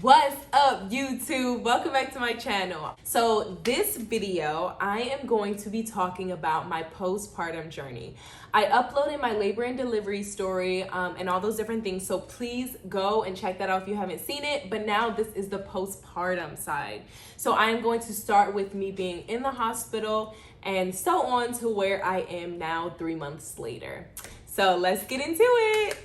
What's up, YouTube? Welcome back to my channel. So this video, I am going to be talking about my postpartum journey. I uploaded my labor and delivery story and all those different things, so please go and check that out if you haven't seen it. But now this is the postpartum side. So I am going to start with me being in the hospital and so on to where I am now 3 months later. So let's get into it.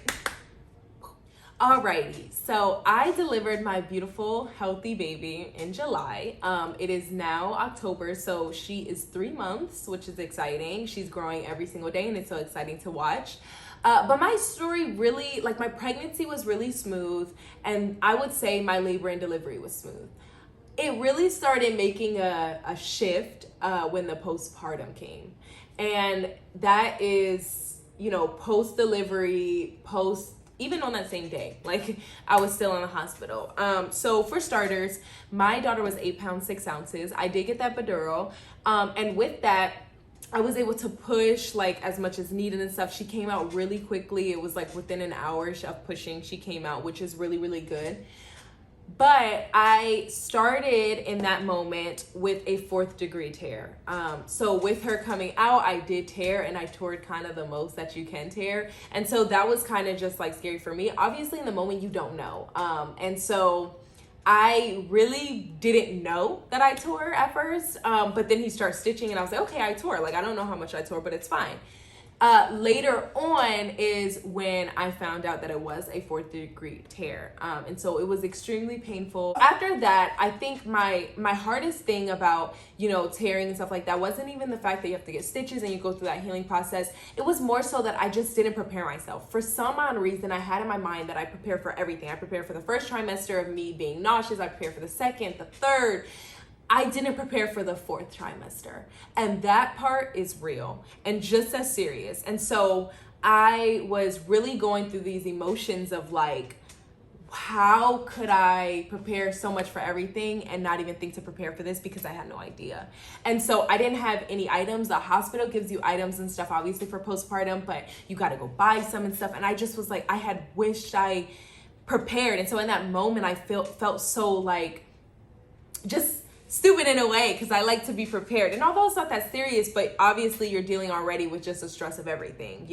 Alrighty, so I delivered my beautiful, healthy baby in July. It is now October, so she is 3 months, which is exciting. She's growing every single day, and it's so exciting to watch. But my story really, my pregnancy was really smooth, and I would say my labor and delivery was smooth. It really started making a shift when the postpartum came. And that is, post-delivery, even on that same day, I was still in the hospital. So for starters, my daughter was 8 pounds, 6 ounces. I did get that epidural. And with that, I was able to push as much as needed and stuff. She came out really quickly. It was within an hour of pushing, she came out, which is really, really good. But I started in that moment with a 4th degree tear. So with her coming out, I did tear, and I tore kind of the most that you can tear. And so that was kind of just scary for me. Obviously in the moment you don't know. And so I really didn't know that I tore at first. But then he started stitching and I was like, okay, I tore. I don't know how much I tore, but it's fine. Later on is when I found out that it was a 4th degree tear. And so it was extremely painful. After that, I think my hardest thing about, tearing and stuff like that wasn't even the fact that you have to get stitches and you go through that healing process. It was more so that I just didn't prepare myself. For some odd reason, I had in my mind that I prepared for everything. I prepared for the first trimester of me being nauseous. I prepared for the second, the third. I didn't prepare for the 4th trimester, and that part is real and just as serious. And so I was really going through these emotions of how could I prepare so much for everything and not even think to prepare for this, because I had no idea. And so I didn't have any items. The hospital gives you items and stuff, obviously, for postpartum, but you got to go buy some and stuff. And I just was I had wished I prepared. And so in that moment, I felt so just stupid in a way, because I like to be prepared. And although it's not that serious, but obviously you're dealing already with just the stress of everything,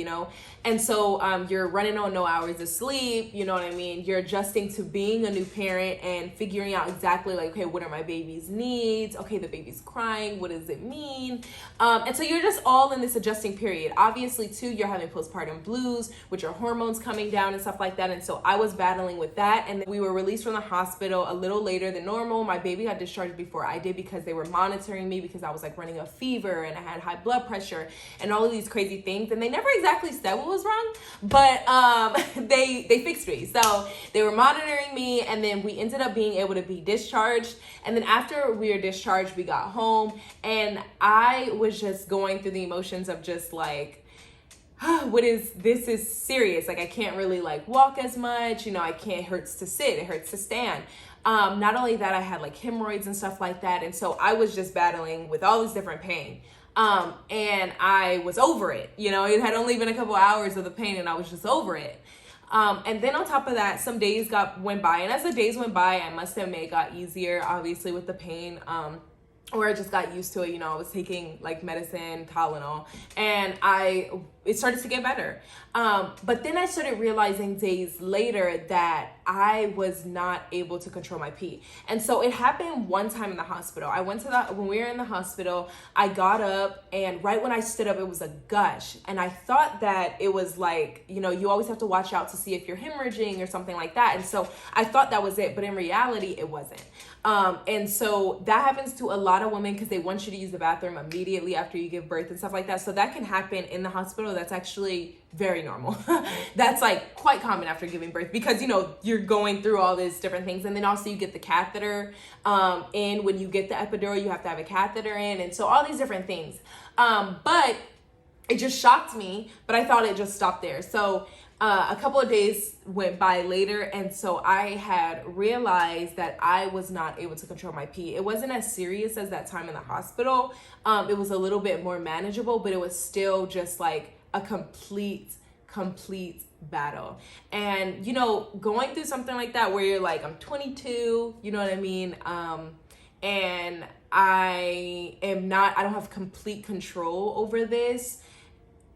And so you're running on no hours of sleep, you know what I mean? You're adjusting to being a new parent and figuring out exactly okay, what are my baby's needs? Okay, the baby's crying, what does it mean? And so you're just all in this adjusting period. Obviously too, you're having postpartum blues with your hormones coming down and stuff like that. And so I was battling with that. And then we were released from the hospital a little later than normal. My baby got discharged before I did, because they were monitoring me because I was running a fever and I had high blood pressure and all of these crazy things. And they never exactly said what was wrong, but they fixed me. So they were monitoring me, and then we ended up being able to be discharged. And then after we were discharged, we got home, and I was just going through the emotions of just this is serious. I can't really walk as much, I can't, it hurts to sit, it hurts to stand. Not only that, I had hemorrhoids and stuff like that. And so I was just battling with all this different pain. And I was over it. It had only been a couple hours of the pain and I was just over it. And then on top of that, some days went by. And as the days went by, I must admit it got easier, obviously, with the pain. Or I just got used to it. I was taking medicine, Tylenol, and it started to get better. But then I started realizing days later that I was not able to control my pee. And so it happened one time in the hospital. When we were in the hospital, I got up, and right when I stood up, it was a gush. And I thought that it was you always have to watch out to see if you're hemorrhaging or something like that. And so I thought that was it, but in reality, it wasn't. And so that happens to a lot of women because they want you to use the bathroom immediately after you give birth and stuff like that. So that can happen in the hospital. That's actually very normal. That's quite common after giving birth, because you're going through all these different things. And then also you get the catheter in. When you get the epidural, you have to have a catheter in, and so all these different things. But it just shocked me, but I thought it just stopped there. So a couple of days went by later, and so I had realized that I was not able to control my pee. It wasn't as serious as that time in the hospital. It was a little bit more manageable, but it was still just a complete battle. And, you know, going through something like that where you're like, I'm 22, you know what I mean? And I don't have complete control over this.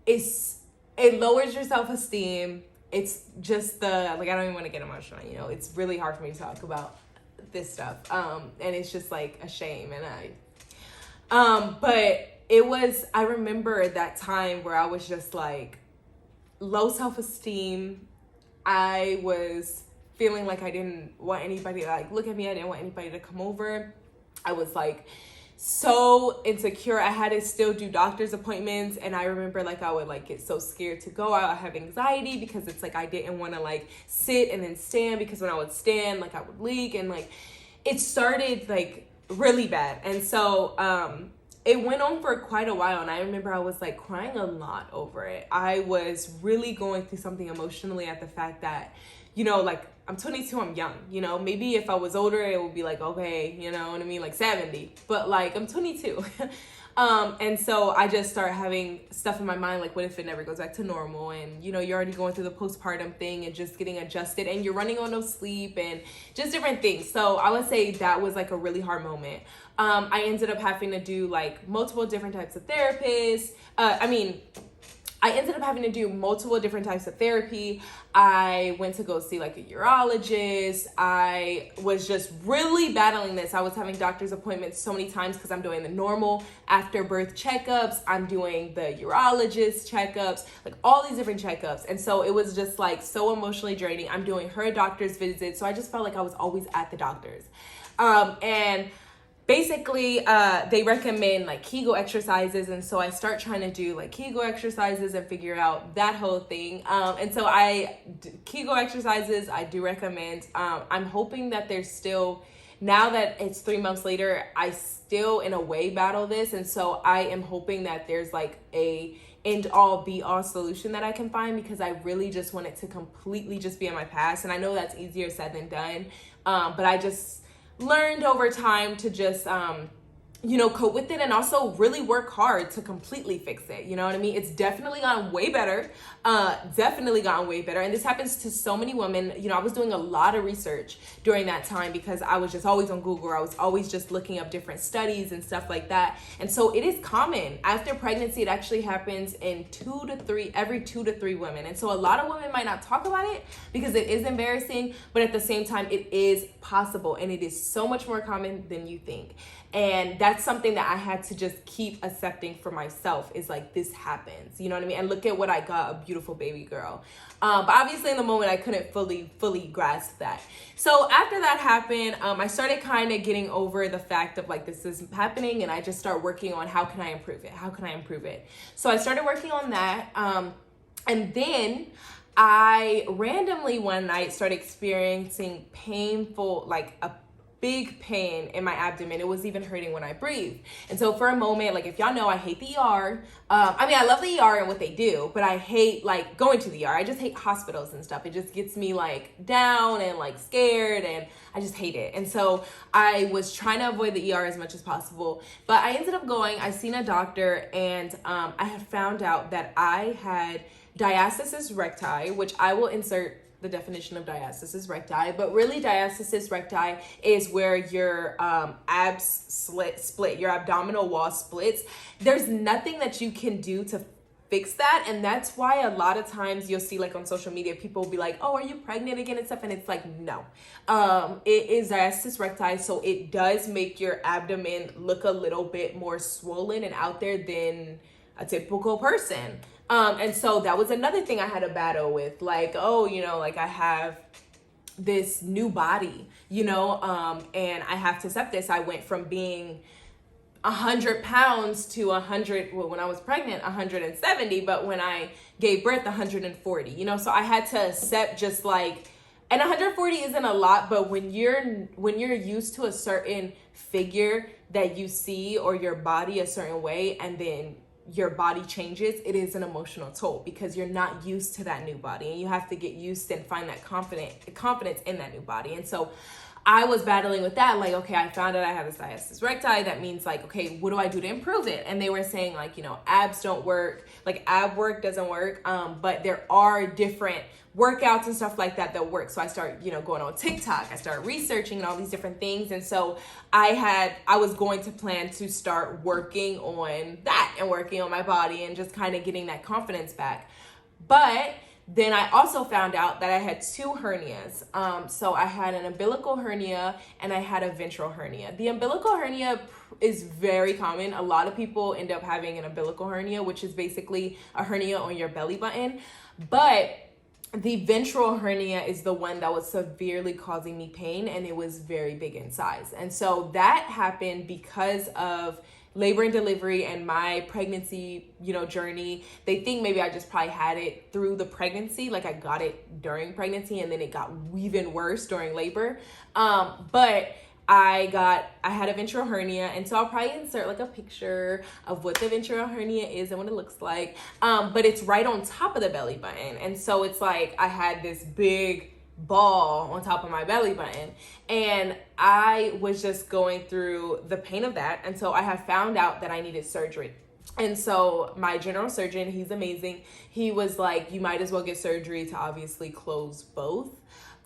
It lowers your self-esteem. It's just I don't even want to get emotional, you know, it's really hard for me to talk about this stuff. And it's just like a shame. And but I remember that time where I was just like low self-esteem. I was feeling like I didn't want anybody to like look at me. I didn't want anybody to come over. I was like so insecure. I had to still do doctor's appointments, and I remember like I would like get so scared to go out. I have anxiety because it's like I didn't want to like sit and then stand, because when I would stand, like I would leak, and like it started like really bad. And so it went on for quite a while, and I remember I was like crying a lot over it. I was really going through something emotionally at the fact that, you know, like I'm 22, I'm young, you know, maybe if I was older, it would be like, okay, you know what I mean? Like 70, but like I'm 22. And so I just start having stuff in my mind, like what if it never goes back to normal? And, you know, you're already going through the postpartum thing and just getting adjusted, and you're running on no sleep and just different things. So I would say that was like a really hard moment. I ended up having to do like multiple different types of therapists. I ended up having to do multiple different types of therapy. I went to go see like a urologist. I was just really battling this. I was having doctor's appointments so many times because I'm doing the normal after birth checkups. I'm doing the urologist checkups, like all these different checkups. And so it was just like so emotionally draining. I'm doing her doctor's visits. So I just felt like I was always at the doctor's. And basically, they recommend like Kegel exercises. And so I start trying to do like Kegel exercises and figure out that whole thing. And so Kegel exercises, I do recommend. I'm hoping that there's still, now that it's 3 months later, I still in a way battle this. And so I am hoping that there's like a end all be all solution that I can find, because I really just want it to completely just be in my past. And I know that's easier said than done. But I just learned over time to just, you know, cope with it, and also really work hard to completely fix it. You know what I mean? It's definitely gotten way better. And this happens to so many women. You know, I was doing a lot of research during that time because I was just always on Google. I was always just looking up different studies and stuff like that. And so it is common. After pregnancy, it actually happens in every 2 to 3 women. And so a lot of women might not talk about it because it is embarrassing, but at the same time, it is possible, and it is so much more common than you think. And that's something that I had to just keep accepting for myself, is like, this happens, you know what I mean? And look at what I got, a beautiful baby girl. But obviously in the moment I couldn't fully grasp that. So after that happened, I started kind of getting over the fact of like, this is happening, and I just start working on how can I improve it? So I started working on that. And then I randomly one night started experiencing painful, like a big pain in my abdomen. It was even hurting when I breathed. And so for a moment, like if y'all know, I hate the ER. I love the ER and what they do, but I hate like going to the ER. I just hate hospitals and stuff. It just gets me like down and like scared, and I just hate it. And so I was trying to avoid the ER as much as possible, but I ended up going. I seen a doctor, and I had found out that I had diastasis recti, which I will insert the definition of diastasis recti, but really diastasis recti is where your abs split, your abdominal wall splits. There's nothing that you can do to fix that, and that's why a lot of times you'll see like on social media, people will be like, oh, are you pregnant again and stuff, and it's like, no. It is diastasis recti, so it does make your abdomen look a little bit more swollen and out there than a typical person. And so that was another thing I had to battle with, like, oh, you know, like I have this new body, you know, and I have to accept this. I went from being 100 pounds to 100, well, when I was pregnant, 170, but when I gave birth, 140, you know, so I had to accept just like, and 140 isn't a lot, but when you're used to a certain figure that you see, or your body a certain way, and then your body changes, it is an emotional toll because you're not used to that new body, and you have to get used and find that confidence in that new body. And so I was battling with that. Like, okay, I found out I have this diastasis recti. That means like, okay, what do I do to improve it? And they were saying like, you know, abs don't work, like ab work doesn't work. But there are different workouts and stuff like that that work. So I start, you know, going on TikTok. I started researching and all these different things. And so I was going to plan to start working on that and working on my body and just kind of getting that confidence back. But then I also found out that I had 2 hernias. So I had an umbilical hernia and I had a ventral hernia. The umbilical hernia is very common. A lot of people end up having an umbilical hernia, which is basically a hernia on your belly button. But the ventral hernia is the one that was severely causing me pain, and it was very big in size. And so that happened because of labor and delivery and my pregnancy, you know, journey. They think maybe I just probably had it through the pregnancy, like I got it during pregnancy and then it got even worse during labor. But I had a ventral hernia, and so I'll probably insert like a picture of what the ventral hernia is and what it looks like. But it's right on top of the belly button. And so it's like I had this big ball on top of my belly button, and I was just going through the pain of that. And so I have found out that I needed surgery. And so my general surgeon, he's amazing. He was like, you might as well get surgery to obviously close both.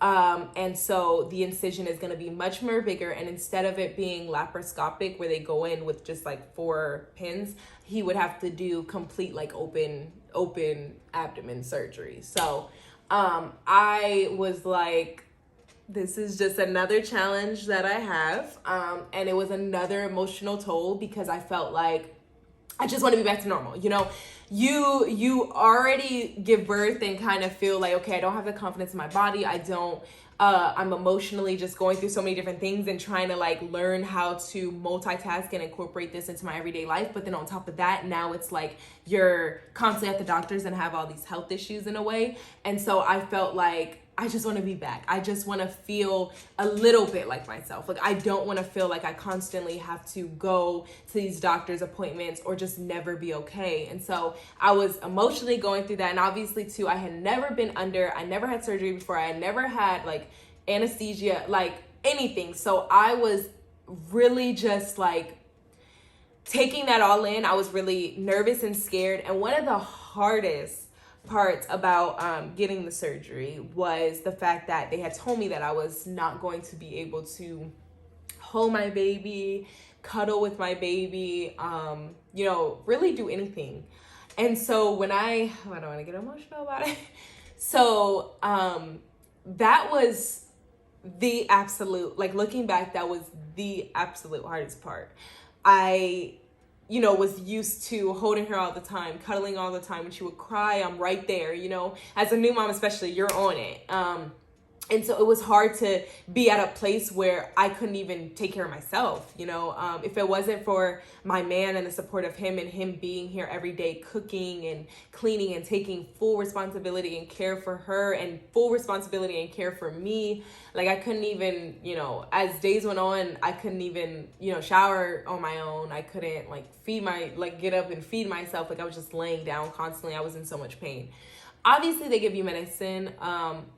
And so the incision is going to be much more bigger. And instead of it being laparoscopic, where they go in with just like 4 pins, he would have to do complete like open abdomen surgery. So I was like, this is just another challenge that I have. And it was another emotional toll because I felt like I just want to be back to normal. You know, you already give birth and kind of feel like, okay, I don't have the confidence in my body. I'm emotionally just going through so many different things and trying to like learn how to multitask and incorporate this into my everyday life. But then on top of that, now it's like you're constantly at the doctors and have all these health issues in a way. And so I felt like I just want to be back. I just want to feel a little bit like myself. Like I don't want to feel like I constantly have to go to these doctor's appointments or just never be okay. And so I was emotionally going through that. And obviously too, I had never had surgery before. I had never had like anesthesia, like anything. So I was really just like taking that all in. I was really nervous and scared. And one of the hardest parts about getting the surgery was the fact that they had told me that I was not going to be able to hold my baby, cuddle with my baby, you know, really do anything. And so when I don't want to get emotional about it. So that was the absolute, like looking back, that was the absolute hardest part. I was used to holding her all the time, cuddling all the time. When she would cry, I'm right there, as a new mom, especially, you're on it. And so it was hard to be at a place where I couldn't even take care of myself, if it wasn't for my man and the support of him and him being here every day, cooking and cleaning and taking full responsibility and care for her and full responsibility and care for me. Like I couldn't even, as days went on, I couldn't even, shower on my own. I couldn't get up and feed myself. Like I was just laying down constantly. I was in so much pain. Obviously, they give you medicine,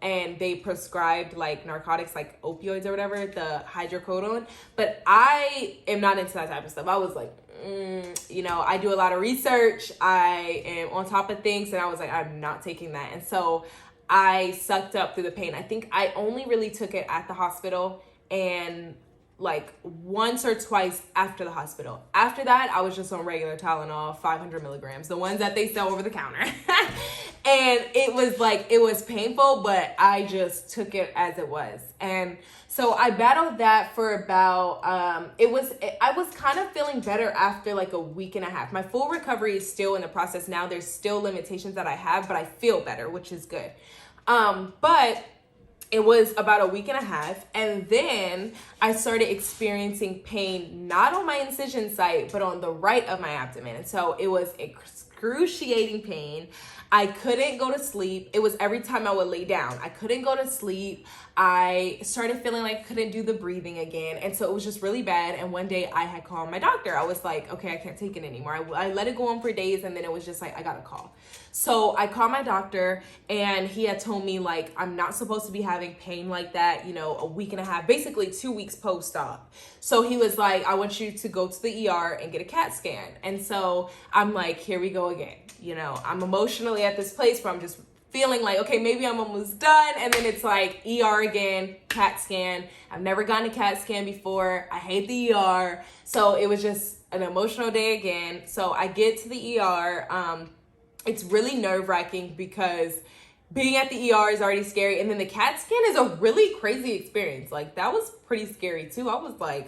and they prescribed like narcotics, like opioids or whatever, the hydrocodone. But I am not into that type of stuff. I was like, I do a lot of research. I am on top of things, and I was like, I'm not taking that. And so I sucked up through the pain. I think I only really took it at the hospital and like once or twice after the hospital. After that, I was just on regular Tylenol, 500 milligrams, the ones that they sell over the counter. And it was painful, but I just took it as it was. And so I battled that for about, I was kind of feeling better after like a week and a half. My full recovery is still in the process now. There's still limitations that I have, but I feel better, which is good. But it was about a week and a half, and then I started experiencing pain, not on my incision site, but on the right of my abdomen. And so it was excruciating pain. I couldn't go to sleep. It was every time I would lay down. I couldn't go to sleep. I started feeling like I couldn't do the breathing again. And so it was just really bad. And one day I had called my doctor. I was like, okay, I can't take it anymore. I let it go on for days, and then it was just like, I gotta call. So I called my doctor, and he had told me like, I'm not supposed to be having pain like that, you know, a week and a half, basically 2 weeks post-op. So he was like, I want you to go to the ER and get a CAT scan. And so I'm like, here we go again. You know, I'm emotionally at this place where I'm just feeling like, okay, maybe I'm almost done. And then it's like ER again, CAT scan. I've never gotten a CAT scan before. I hate the ER. So it was just an emotional day again. So I get to the ER. It's really nerve-wracking because being at the ER is already scary. And then the CAT scan is a really crazy experience. Like, that was pretty scary too. I was like,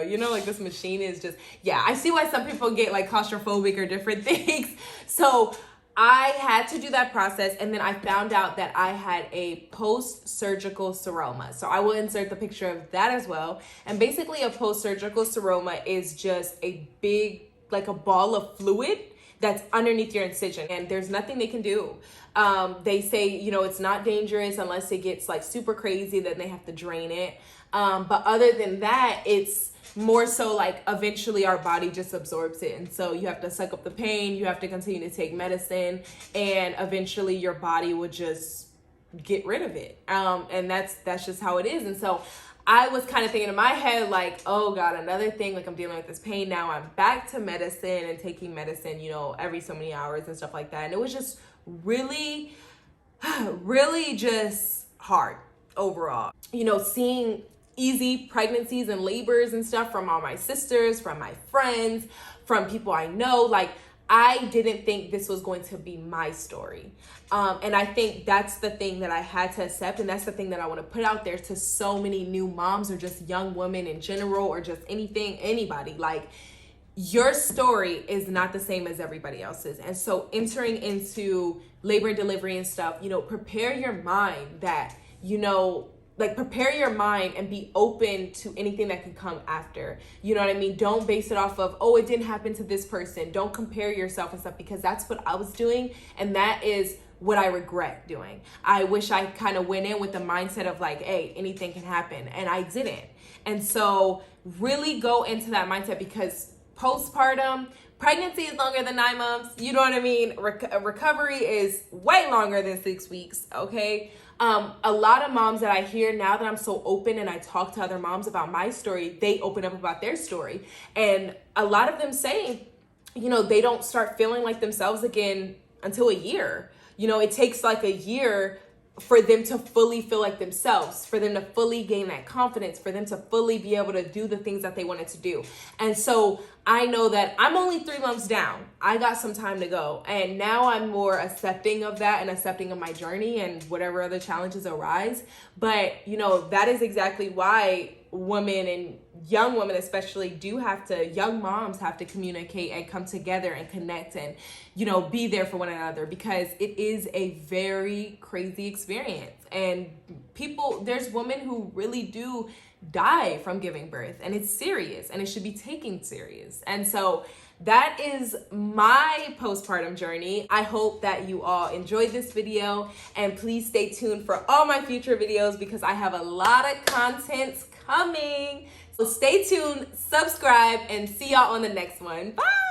you know, like this machine is just, yeah, I see why some people get like claustrophobic or different things. So I had to do that process, and then I found out that I had a post-surgical seroma. So I will insert the picture of that as well. And basically a post-surgical seroma is just a big, like a ball of fluid that's underneath your incision, and there's nothing they can do. They say, you know, it's not dangerous unless it gets like super crazy, then they have to drain it. But other than that, it's more so like eventually our body just absorbs it. And so you have to suck up the pain, you have to continue to take medicine, and eventually your body will just get rid of it. And that's just how it is. And so I was kind of thinking in my head, like, oh God, another thing, like I'm dealing with this pain now. I'm back to medicine and taking medicine, you know, every so many hours and stuff like that. And it was just really, really just hard overall. You know, seeing easy pregnancies and labors and stuff from all my sisters, from my friends, from people I know, like I didn't think this was going to be my story. And I think that's the thing that I had to accept. And that's the thing that I want to put out there to so many new moms or just young women in general, or just anybody. Like, your story is not the same as everybody else's. And so entering into labor and delivery and stuff, you know, prepare your mind that, you know, like prepare your mind and be open to anything that can come after. You know what I mean? Don't base it off of, oh, it didn't happen to this person. Don't compare yourself and stuff, because that's what I was doing. And that is what I regret doing. I wish I kind of went in with the mindset of like, hey, anything can happen. And I didn't. And so really go into that mindset, because postpartum, pregnancy is longer than 9 months. You know what I mean? Recovery is way longer than 6 weeks. Okay. A lot of moms that I hear now that I'm so open and I talk to other moms about my story, they open up about their story. And a lot of them say, you know, they don't start feeling like themselves again until a year. You know, it takes like a year for them to fully feel like themselves, for them to fully gain that confidence, for them to fully be able to do the things that they wanted to do. And so I know that I'm only 3 months down. I got some time to go. And now I'm more accepting of that and accepting of my journey and whatever other challenges arise. But, you know, that is exactly why women, and young women especially, young moms have to communicate and come together and connect and, you know, be there for one another, because it is a very crazy experience. And there's women who really do die from giving birth, and it's serious, and it should be taken serious. And so that is my postpartum journey. I hope that you all enjoyed this video, and please stay tuned for all my future videos, because I have a lot of content coming. So stay tuned, subscribe, and see y'all on the next one. Bye.